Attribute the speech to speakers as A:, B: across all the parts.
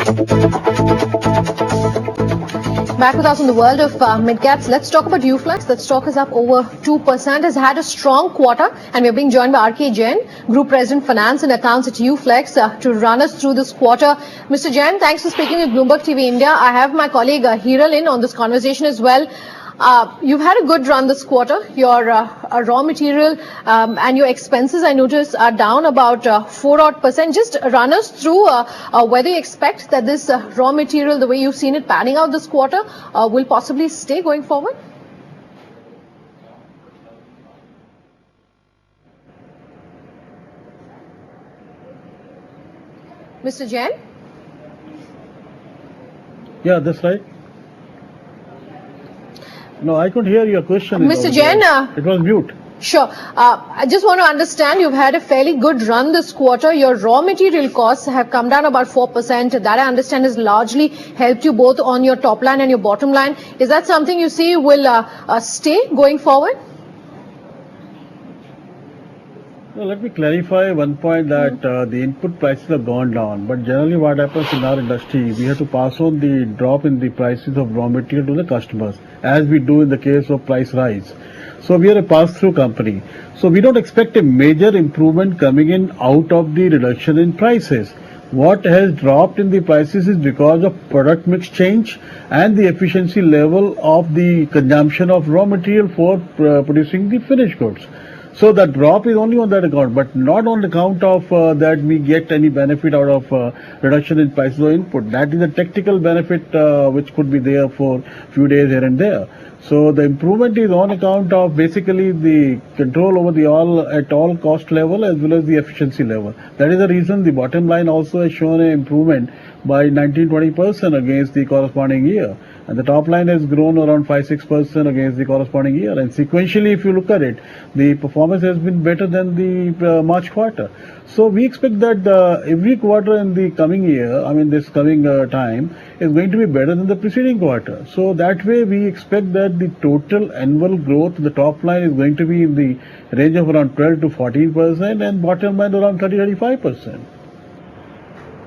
A: Back with us on the world of mid-caps. Let's talk about Uflex. That stock is up over 2%, has had a strong quarter, and we're being joined by R.K.Jain, Group President, Finance and Accounts at Uflex, to run us through this quarter. Mr. Jain, thanks for speaking with Bloomberg TV India. I have my colleague Hiral in on this conversation as well. You've had a good run this quarter. Your raw material and your expenses, I notice, are down about 4%. Just run us through whether you expect that this raw material, the way you've seen it panning out this quarter, will possibly stay going forward? Mr. Jain?
B: Yeah, that's right. No, I couldn't hear your question.
A: Mr. Jain,
B: it was mute.
A: Sure. I just want to understand, you've had a fairly good run this quarter. Your raw material costs have come down about 4%. That, I understand, has largely helped you both on your top line and your bottom line. Is that something you see will stay going forward?
B: Well, let me clarify one point that the input prices have gone down. But generally what happens in our industry, we have to pass on the drop in the prices of raw material to the customers, as we do in the case of price rise. So we are a pass-through company. So we don't expect a major improvement coming in out of the reduction in prices. What has dropped in the prices is because of product mix change and the efficiency level of the consumption of raw material for producing the finished goods. So the drop is only on that account, but not on account of that we get any benefit out of reduction in prices or input. That is a tactical benefit which could be there for few days here and there. So the improvement is on account of basically the control over the all cost level as well as the efficiency level. That is the reason the bottom line also has shown an improvement by 19-20% against the corresponding year. And the top line has grown around 5-6% against the corresponding year. And sequentially, if you look at it, the performance has been better than the March quarter. So we expect that every quarter in the coming year, I mean this coming time, is going to be better than the preceding quarter. So that way we expect that the total annual growth, the top line is going to be in the range of around 12-14% and bottom line around 30-35%.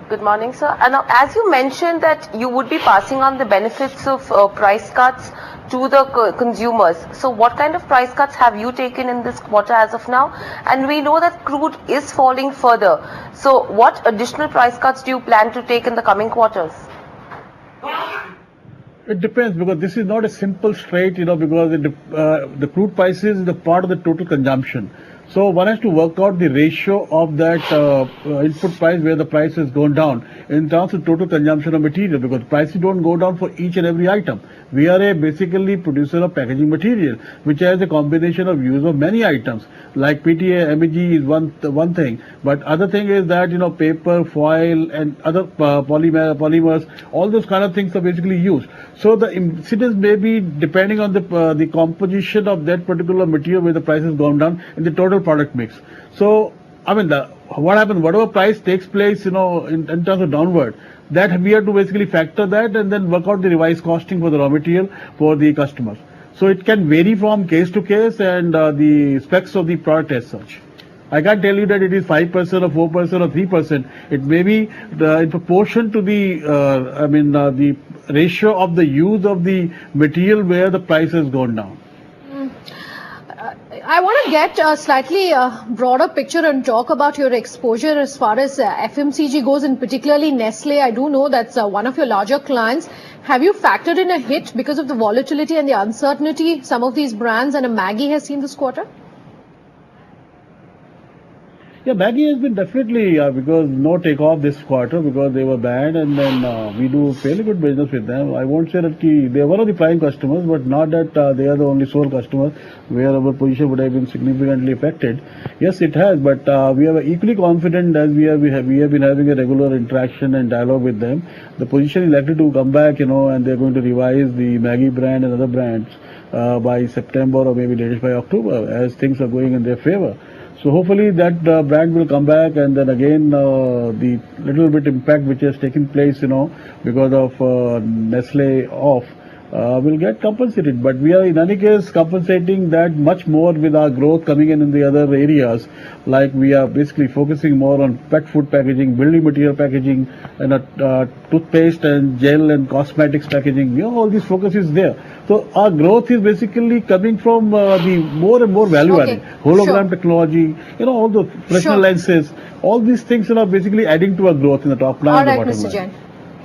C: Good morning, sir. And now, as you mentioned that you would be passing on the benefits of price cuts to the consumers. So what kind of price cuts have you taken in this quarter as of now? And we know that crude is falling further. So what additional price cuts do you plan to take in the coming quarters?
B: It depends, because this is not a simple straight, because the crude prices is the part of the total consumption. So one has to work out the ratio of that input price where the price has gone down in terms of total consumption of material, because prices don't go down for each and every item. We are a basically producer of packaging material, which has a combination of use of many items. Like PTA, MEG is one thing, but other thing is that paper, foil, and other polymers, all those kind of things are basically used. So the incidence may be depending on the composition of that particular material where the price has gone down in the total product mix. So I mean, what happens, whatever price takes place, in terms of downward, that we have to basically factor that and then work out the revised costing for the raw material for the customers. So it can vary from case to case and the specs of the product as such. I can't tell you that it is 5% or 4% or 3%. It may be in proportion to the, the ratio of the use of the material where the price has gone down.
A: I want to get a slightly broader picture and talk about your exposure as far as FMCG goes, and particularly Nestle. I do know that's one of your larger clients. Have you factored in a hit because of the volatility and the uncertainty some of these brands and a Maggi has seen this quarter?
B: Yeah, Maggi has been definitely, because no takeoff this quarter because they were bad, and then we do fairly good business with them. I won't say that they are one of the prime customers, but not that they are the only sole customers where our position would have been significantly affected. Yes, it has, but we are equally confident as we have been having a regular interaction and dialogue with them. The position is likely to come back, and they're going to revise the Maggi brand and other brands by September or maybe latest by October as things are going in their favor. So hopefully that brand will come back, and then again the little bit impact which has taken place, because of Nestle off, will get compensated. But we are in any case compensating that much more with our growth coming in the other areas. Like we are basically focusing more on pet food packaging, building material packaging, and toothpaste and gel and cosmetics packaging. All this focus is there. So our growth is basically coming from the more and more value added. Hologram technology, all the pressure lenses, all these things are basically adding to our growth in the top line.
A: All right, Mr. Jain.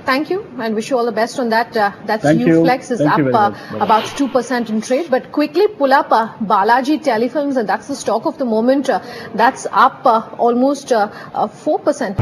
A: Thank you and wish you all the best on that. That's Uflex is up about 2% in trade. But quickly pull up Balaji Telefilms, and that's the stock of the moment. That's up almost 4%.